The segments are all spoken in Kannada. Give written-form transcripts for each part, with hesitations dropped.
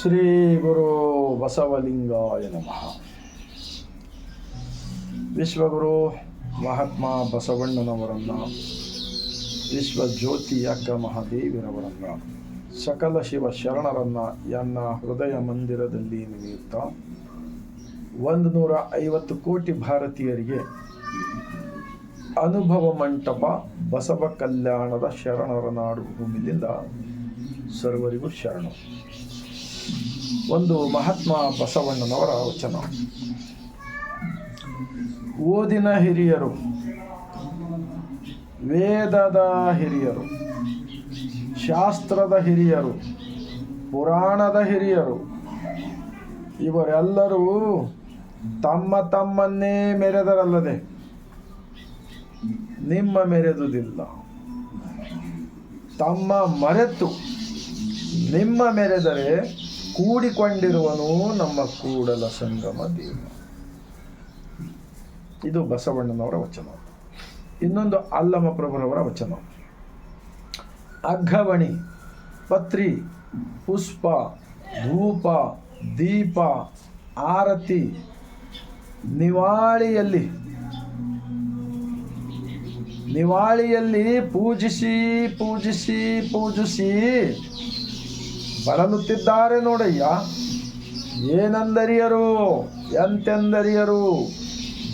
ಶ್ರೀ ಗುರು ಬಸವಲಿಂಗಾಯ ನಮಃ. ವಿಶ್ವಗುರು ಮಹಾತ್ಮ ಬಸವಣ್ಣನವರನ್ನು, ವಿಶ್ವಜ್ಯೋತಿ ಅಕ್ಕ ಮಹಾದೇವಿರವರನ್ನು, ಸಕಲ ಶಿವ ಶರಣರನ್ನು ಎನ್ನ ಹೃದಯ ಮಂದಿರದಲ್ಲಿ ನೆನೆಯುತ್ತಾ 150 ಕೋಟಿ ಭಾರತೀಯರಿಗೆ ಅನುಭವ ಮಂಟಪ ಬಸವ ಕಲ್ಯಾಣದ ಶರಣರ ನಾಡು ಭೂಮಿಯಿಂದ ಸರ್ವರಿಗೂ ಶರಣ. ಒಂದು ಮಹಾತ್ಮ ಬಸವಣ್ಣನವರ ವಚನ. ಓದಿನ ಹಿರಿಯರು, ವೇದದ ಹಿರಿಯರು, ಶಾಸ್ತ್ರದ ಹಿರಿಯರು, ಪುರಾಣದ ಹಿರಿಯರು ಇವರೆಲ್ಲರೂ ತಮ್ಮ ತಮ್ಮನ್ನೇ ಮೆರೆದರಲ್ಲದೆ ನಿಮ್ಮ ಮೆರೆದುದಿಲ್ಲ. ತಮ್ಮ ಮರೆತು ನಿಮ್ಮ ಮೆರೆದರೆ ಕೂಡಿಕೊಂಡಿರುವನು ನಮ್ಮ ಕೂಡಲ ಸಂಗಮ ದೇವ. ಇದು ಬಸವಣ್ಣನವರ ವಚನ. ಇನ್ನೊಂದು ಅಲ್ಲಮ ಪ್ರಭುರವರ ವಚನ. ಅಘವಣಿ, ಪತ್ರಿ, ಪುಷ್ಪ, ಧೂಪ, ದೀಪ, ಆರತಿ ನಿವಾಳಿಯಲ್ಲಿ ಪೂಜಿಸಿ ಪೂಜಿಸಿ ಪೂಜಿಸಿ ಬಳಲುತ್ತಿದ್ದಾರೆ ನೋಡಯ್ಯ. ಏನಂದರಿಯರು, ಎಂತೆಂದರಿಯರು,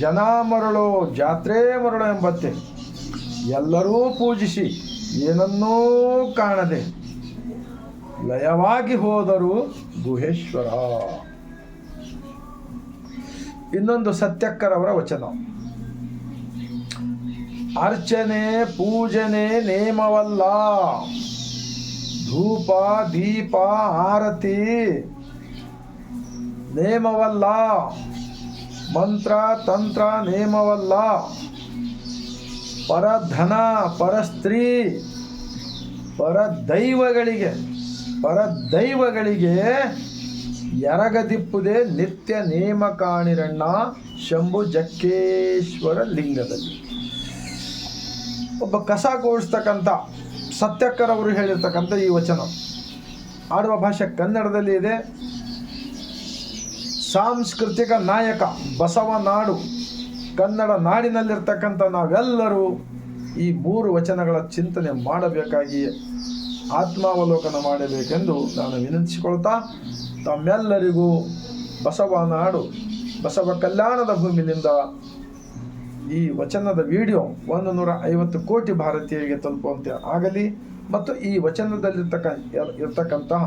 ಜನ ಮರಳು, ಜಾತ್ರೆ ಮರಳು ಎಂಬತ್ತೆ ಎಲ್ಲರೂ ಪೂಜಿಸಿ ಏನನ್ನೂ ಕಾಣದೆ ಲಯವಾಗಿ ಹೋದರು ಗುಹೇಶ್ವರ. ಇನ್ನೊಂದು ಸತ್ಯಕ್ಕರವರ ವಚನ. ಅರ್ಚನೆ ಪೂಜನೆ ನೇಮವಲ್ಲ, ಧೂಪ ದೀಪ ಆರತಿ ನೇಮವಲ್ಲ, ಮಂತ್ರ ತಂತ್ರ ನೇಮವಲ್ಲ, ಪರಧನ ಪರಸ್ತ್ರೀ ಪರದೈವಗಳಿಗೆ ಎರಗದಿಪ್ಪುದೇ ನಿತ್ಯ ನೇಮ ಕಾಣಿರಣ್ಣ ಶಂಭು ಜಕ್ಕೇಶ್ವರ ಲಿಂಗದಲ್ಲಿ. ಒಬ್ಬ ಕಸ ಕೂಡಿಸ್ತಕ್ಕಂಥ ಸತ್ಯಕ್ಕರವರು ಹೇಳಿರ್ತಕ್ಕಂಥ ಈ ವಚನ ಆಡುವ ಭಾಷೆ ಕನ್ನಡದಲ್ಲಿ ಇದೆ. ಸಾಂಸ್ಕೃತಿಕ ನಾಯಕ ಬಸವ ನಾಡು ಕನ್ನಡ ನಾಡಿನಲ್ಲಿರ್ತಕ್ಕಂಥ ನಾವೆಲ್ಲರೂ ಈ 3 ವಚನಗಳ ಚಿಂತನೆ ಮಾಡಬೇಕಾಗಿ ಆತ್ಮಾವಲೋಕನ ಮಾಡಬೇಕೆಂದು ನಾನು ವಿನಂತಿಸಿಕೊಳ್ತಾ, ತಮ್ಮೆಲ್ಲರಿಗೂ ಬಸವ ನಾಡು ಬಸವ ಕಲ್ಯಾಣದ ಭೂಮಿಯಿಂದ ಈ ವಚನದ ವಿಡಿಯೋ 150 ಕೋಟಿ ಭಾರತೀಯರಿಗೆ ತಲುಪುವಂತೆ ಆಗಲಿ ಮತ್ತು ಈ ವಚನದಲ್ಲಿರ್ತಕ್ಕಂತಹ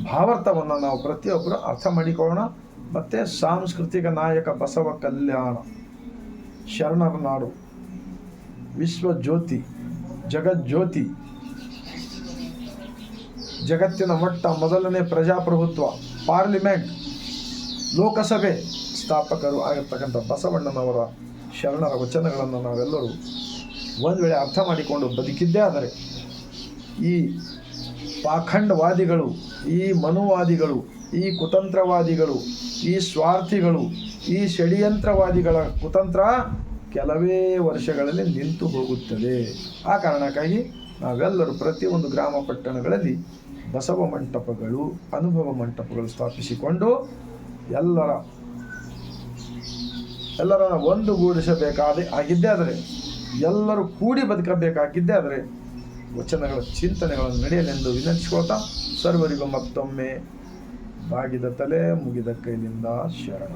ಭಾವಾರ್ಥವನ್ನು ನಾವು ಪ್ರತಿಯೊಬ್ಬರು ಅರ್ಥ ಮಾಡಿಕೊಳ್ಳೋಣ. ಮತ್ತು ಸಾಂಸ್ಕೃತಿಕ ನಾಯಕ ಬಸವ ಕಲ್ಯಾಣ, ಶರಣರ ನಾಡು, ವಿಶ್ವಜ್ಯೋತಿ, ಜಗಜ್ಯೋತಿ, ಜಗತ್ತಿನ ಮಟ್ಟ ಮೊದಲನೇ ಪ್ರಜಾಪ್ರಭುತ್ವ, ಪಾರ್ಲಿಮೆಂಟ್, ಲೋಕಸಭೆ ಸ್ಥಾಪಕರು ಆಗಿರ್ತಕ್ಕಂಥ ಬಸವಣ್ಣನವರ ಶರಣರ ವಚನಗಳನ್ನು ನಾವೆಲ್ಲರೂ ಒಂದು ವೇಳೆ ಅರ್ಥ ಮಾಡಿಕೊಂಡು ಬದುಕಿದ್ದೇ ಆದರೆ ಈ ಪಾಖಂಡವಾದಿಗಳು, ಈ ಮನುವಾದಿಗಳು, ಈ ಕುತಂತ್ರವಾದಿಗಳು, ಈ ಸ್ವಾರ್ಥಿಗಳು, ಈ ಷಡ್ಯಂತ್ರವಾದಿಗಳ ಕುತಂತ್ರ ಕೆಲವೇ ವರ್ಷಗಳಲ್ಲಿ ನಿಂತು ಹೋಗುತ್ತದೆ. ಆ ಕಾರಣಕ್ಕಾಗಿ ನಾವೆಲ್ಲರೂ ಪ್ರತಿಯೊಂದು ಗ್ರಾಮ ಪಟ್ಟಣಗಳಲ್ಲಿ ಬಸವ ಮಂಟಪಗಳು, ಅನುಭವ ಮಂಟಪಗಳು ಸ್ಥಾಪಿಸಿಕೊಂಡು ಎಲ್ಲರನ್ನ ಆಗಿದ್ದೇ ಆದರೆ, ಎಲ್ಲರೂ ಕೂಡಿ ಬದುಕಬೇಕಾಗಿದ್ದೇ ಆದರೆ ವಚನಗಳ ಚಿಂತನೆಗಳನ್ನು ನಡೆಯಲೆಂದು ವಿನಂತಿಸಿಕೊಳ್ತಾ, ಸರ್ವರಿಗೂ ಮತ್ತೊಮ್ಮೆ ಬಾಗಿದ ತಲೆ ಮುಗಿದ ಕೈಲಿಂದ ಶರಣ.